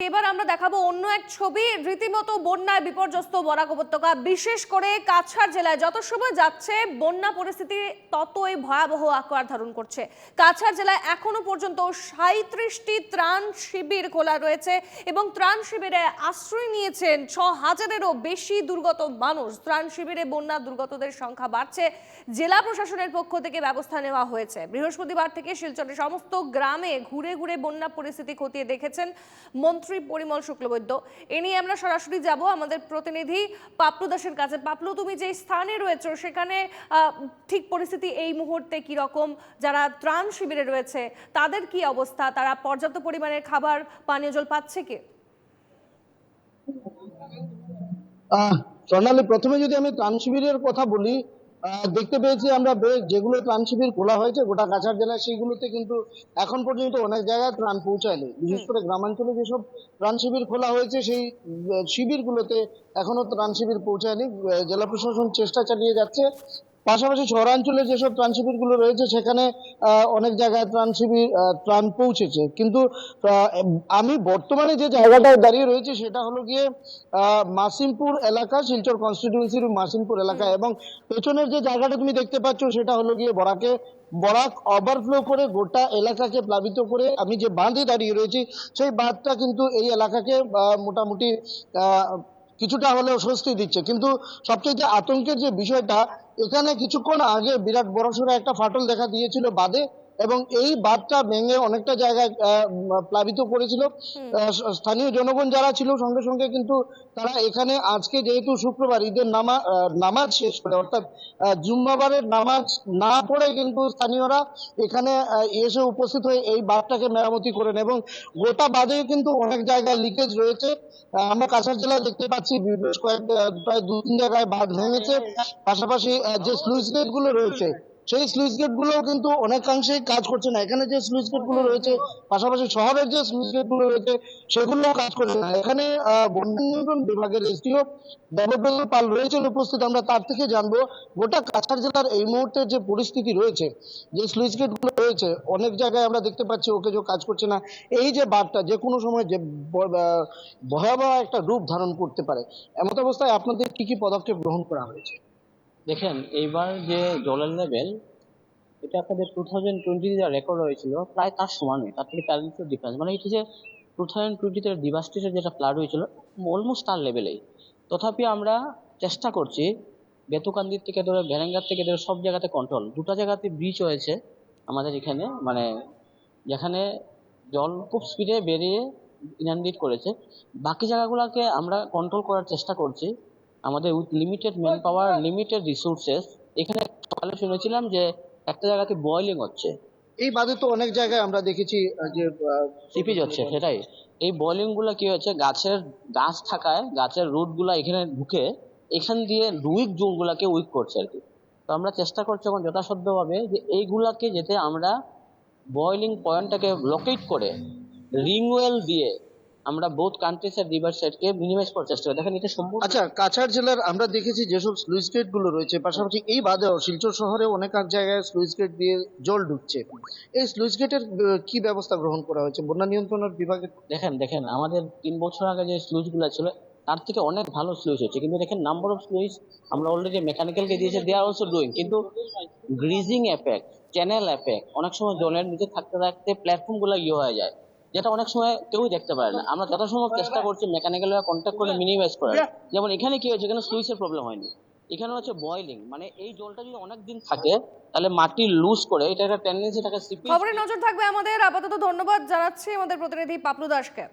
এবার আমরা দেখাবো অন্য এক ছবি। রীতিমতো বন্যায় বিপর্যস্ত বরাক উপত্যকা, বিশেষ করে কাছাড় জেলায়। যত সময় যাচ্ছে বন্যা পরিস্থিতি ততই ভয়াবহ আকার ধারণ করছে। কাছাড় জেলায় এখনো পর্যন্ত 37টি ত্রাণ শিবির খোলা রয়েছে এবং ত্রাণ শিবিরে আশ্রয় নিয়েছেন 6000-এরও বেশি দুর্গত মানুষ। ত্রাণ শিবিরে বন্যা দুর্গতদের সংখ্যা বাড়ছে। জেলা প্রশাসনের পক্ষ থেকে ব্যবস্থা নেওয়া হয়েছে। বৃহস্পতিবার থেকে শিলচরের সমস্ত গ্রামে ঘুরে ঘুরে বন্যা পরিস্থিতি খতিয়ে দেখেছেন মন্ত্রী পরিমল শুক্লবৈদ্য। এ নিয়ে আমরা সরাসরি যাব আমাদের প্রতিনিধি পাপলু দাসের কাছে। পাপলু, তুমি যে স্থানে রয়েছে সেখানে ঠিক পরিস্থিতি এই মুহূর্তে কি রকম? যারা ত্রাণ শিবিরে রয়েছে তাদের কি অবস্থা? তারা পর্যাপ্ত পরিমাণের খাবার, পানীয় জল পাচ্ছে কি? স্বর্ণালী, প্রথমে যদি আমি ত্রাণ শিবিরের কথা বলি, দেখতে পেয়েছি আমরা যেগুলো ত্রাণ শিবির খোলা হয়েছে গোটা কাছাড় জেলায়, সেইগুলোতে কিন্তু এখন পর্যন্ত অনেক জায়গায় ত্রাণ পৌঁছায়নি। বিশেষ করে গ্রামাঞ্চলে যেসব ত্রাণ শিবির খোলা হয়েছে সেই শিবিরগুলোতে এখনো ত্রাণ শিবির পৌঁছায়নি। জেলা প্রশাসন চেষ্টা চালিয়ে যাচ্ছে। পাশাপাশি শহরাঞ্চলে যেসব ত্রাণ শিবিরগুলো রয়েছে সেখানে অনেক জায়গায় ত্রাণ পৌঁছেছে। কিন্তু আমি বর্তমানে যে জায়গাটায় দাঁড়িয়ে রয়েছে সেটা হলো গিয়ে মাসিমপুর এলাকা, শিলচর কনস্টিটিউয়েন্সির মাসিমপুর এলাকা, এবং পেছনের যে জায়গাটা তুমি দেখতে পাচ্ছ সেটা হলো গিয়ে বরাক ওভারফ্লো করে গোটা এলাকাকে প্লাবিত করে আমি যে বাঁধে দাঁড়িয়ে রয়েছি সেই বাঁধটা কিন্তু এই এলাকাকে মোটামুটি কিছুটা হলেও স্বস্তি দিচ্ছে। কিন্তু সবচেয়ে আতঙ্কের যে বিষয়টা, এখানে কিছুক্ষণ আগে বিরাট বড়সড় একটা ফাটল দেখা দিয়েছিল বাঁধে, এবং এই বাঁধটা ভেঙে অনেকটা জায়গায় প্লাবিত করেছিল। স্থানীয় জনগণ যারা ছিল সঙ্গে সঙ্গে কিন্তু তারা এখানে আজকে যেহেতু শুক্রবার, ঈদের নামাজ শেষ করে, অর্থাৎ জুম্মাবারের নামাজ না পড়ে কিন্তু স্থানীয়রা এখানে এসে উপস্থিত হয়ে এই বাঁধটাকে মেরামতি করেন, এবং গোটা বাঁধে কিন্তু অনেক জায়গায় লিকেজ রয়েছে। আমরা কাছাড় জেলায় দেখতে পাচ্ছি প্রায় 2-3 জায়গায় বাঁধ ভেঙেছে। পাশাপাশি যে স্লুইস গেট গুলো রয়েছে সেই স্লুইস গেট গুলো কিন্তু অনেকাংশেই কাজ করছে না। এখানে যে স্লুইস গেট গুলো রয়েছে, পাশাপাশি শহরের যে স্লুইস গেট গুলো রয়েছে সেগুলো কাজ করছে না। এখানে বন্যা নিয়ন্ত্রণ বিভাগের এসডিও দেবব্রত পাল রয়েছেন উপস্থিত। আমরা তার থেকে জানবো গোটা কাছাড় জেলার এই মুহূর্তে যে পরিস্থিতি রয়েছে, যে স্লুইস গেট গুলো রয়েছে অনেক জায়গায় আমরা দেখতে পাচ্ছি ওকে যে কাজ করছে না। এই যে বাঁধটা যে কোনো সময় যে ভয়াবহ একটা রূপ ধারণ করতে পারে, এমত অবস্থায় আপনাদের কি কি পদক্ষেপ গ্রহণ করা হয়েছে? দেখেন, এইবার যে জলের লেভেল, এটা আপনাদের 2020 যা রেকর্ড হয়েছিল প্রায় তার সমানই, তার থেকে 4 ইঞ্চি ডিফারেন্স। মানে এটা যে 2020-তে ডিভাস্টেশন যেটা ফ্লাড হয়েছিল অলমোস্ট তার লেভেলেই। তথাপি আমরা চেষ্টা করছি বেতুকান্দির থেকে ধরে ভেরেঙ্গার থেকে ধরে সব জায়গাতে কন্ট্রোল। 2টা জায়গাতে ব্রিজ হয়েছে আমাদের এখানে, মানে যেখানে জল খুব স্পিডে বেরিয়ে ইনান্ডেট করেছে। বাকি জায়গাগুলোকে আমরা কন্ট্রোল করার চেষ্টা করছি আমাদের with limited man power, limited resources. এখানে সকালে শুনেছিলাম যে একটা জায়গাতে বয়েলিং হচ্ছে। এই বাদে তো অনেক জায়গায় আমরা দেখেছি যে সিপিজ হচ্ছে। সেটাই, এই বয়েলিং গুলা কি হচ্ছে, গাছ থাকায় গাছের রুট গুলা এখানে ঢুকে এখান দিয়ে উইক জোন গুলাকে উইক করছে আর কি। তো আমরা চেষ্টা করছি এখন যথাসাধ্যভাবে যে এইগুলাকে যেতে আমরা বয়েলিং পয়েন্টটাকে লোকেট করে রিংওয়েল দিয়ে আমরা বোথ কান্ট্রিজ এর রিভার সাইডকে মিনিমাইজ করার চেষ্টা করি। দেখেন এটা সম্ভব। আচ্ছা, কাছাড় জেলার আমরা দেখেছি যেসব স্লুইস গেট গুলো রয়েছে, পাশাপাশি এই বাদেও শিলচর শহরে অনেক জায়গায় স্লুইস গেট দিয়ে জল ঢুকছে। এই স্লুইস গেটের কি ব্যবস্থা গ্রহণ করা হয়েছে বন্যা নিয়ন্ত্রণের বিভাগের? দেখেন আমাদের 3 বছর আগে যে স্লুইস গুলো ছিল তার থেকে অনেক ভালো স্লুইস হচ্ছে। কিন্তু দেখেন নাম্বার অফ স্লুইস আমরা অলরেডি মেকানিক্যালকে দিয়েছি, দে আর অলসো ডুইং। কিন্তু গ্রিজিং এফেক্ট, চ্যানেল এফেক্ট, অনেক সময় জলের নিচে থাকতে থাকতে প্ল্যাটফর্ম গুলো হয়ে যায়, যেটা অনেক সময় কেউই দেখতে পারে না। আমরা যথাসম্ভব চেষ্টা করছি মেকানিক্যাল কন্ট্যাক্ট করে মিনিমাইজ করার। যেমন এখানে কি হয়েছে, এখানে স্লুইসের প্রবলেম হয়নি, এখানে হচ্ছে বয়েলিং। মানে এই জলটা যদি অনেক দিন থাকে তাহলে মাটি লুজ করে এটা একটা টেন্ডেন্সি থাকে। খবরে নজর থাকবে আমাদের। আপাতত ধন্যবাদ জানাচ্ছি আমাদের প্রতিনিধি পাপলু দাসকে।